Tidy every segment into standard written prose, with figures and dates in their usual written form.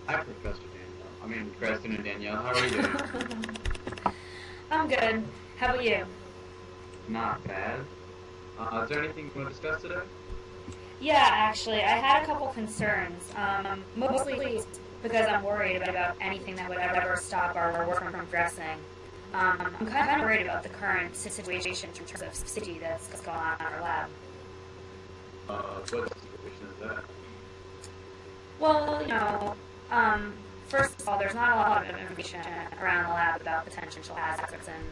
Hi, Professor Danielle. Good afternoon, Danielle. How are you doing? I'm good. How about you? Not bad. Is there anything you want to discuss today? Yeah, actually, I had a couple concerns. Mostly because I'm worried about anything that would ever stop our work from progressing. I'm kind of worried about the current situation in terms of safety that's going on in our lab. What situation is that? Well, first of all, there's not a lot of information around the lab about potential hazards, and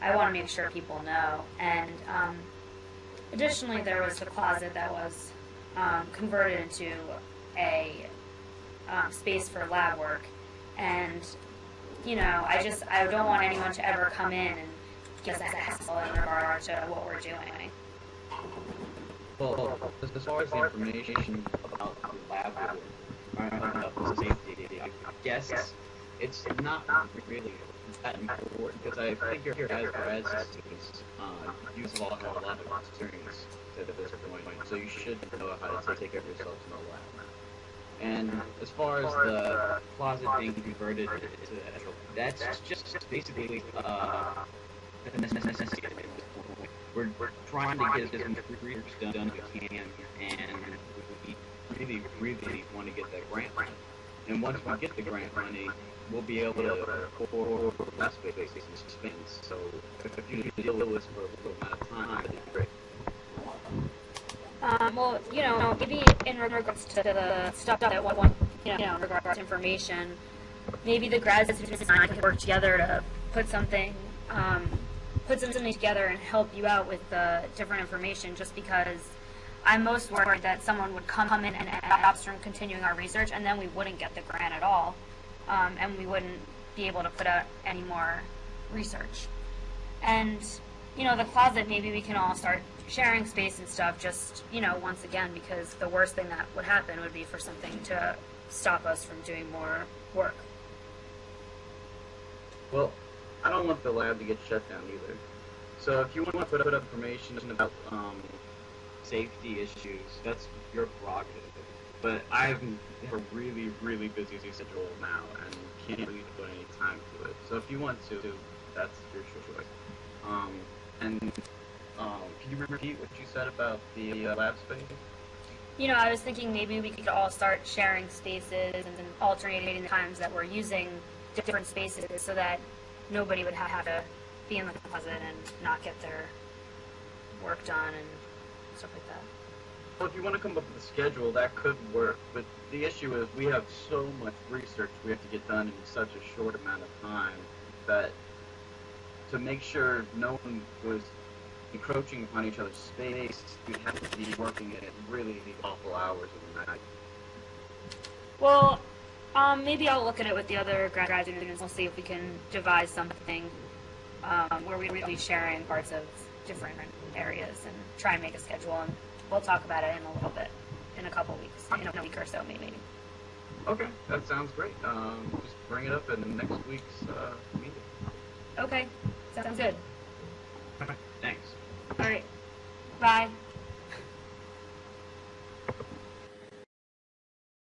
I want to make sure people know. And additionally, there was the closet that was converted into a space for lab work, and I don't want anyone to ever come in and give us a hassle in regard to what we're doing. Well, as far as the information about the lab about the safety, I guess it's not really that important because I think your grad students, you've all had a lot of experience at this point, so you should know how to take care of yourselves in the lab. And as far as the closet being converted to that's just basically a necessity at this point. We're trying to get as much research done as we can, and we really want to get that grant money. And once we get the grant money, we'll be able to afford less space and spends. So if you can deal with this for a little amount of time, that'd be great. Well, maybe in regards to the stuff that one, in regards to information, maybe the grad students and I could work together to put something together and help you out with the different information. Just because I'm most worried that someone would come in and stop us from continuing our research, and then we wouldn't get the grant at all, and we wouldn't be able to put out any more research. And the closet, maybe we can all start sharing space and stuff, just once again, because the worst thing that would happen would be for something to stop us from doing more work. Well, I don't want the lab to get shut down either. So if you want to put up information about safety issues, that's your prerogative. But I've a really, really busy schedule now and can't really put any time to it. So if you want to, that's your choice. And can you repeat what you said about the lab space? I was thinking maybe we could all start sharing spaces and alternating the times that we're using different spaces so that nobody would have to be in the closet and not get their work done and stuff like that. Well, if you want to come up with a schedule, that could work. But the issue is we have so much research we have to get done in such a short amount of time that to make sure no one was encroaching upon each other's space, we'd have to be working at really awful hours of the night. Well, maybe I'll look at it with the other grad students. We'll see if we can devise something where we'll be sharing parts of different areas and try and make a schedule. And we'll talk about it in a little bit, in a couple weeks, in a week or so, maybe. Okay, that sounds great. Just bring it up in next week's meeting. Okay, sounds good. Thanks. All right, bye.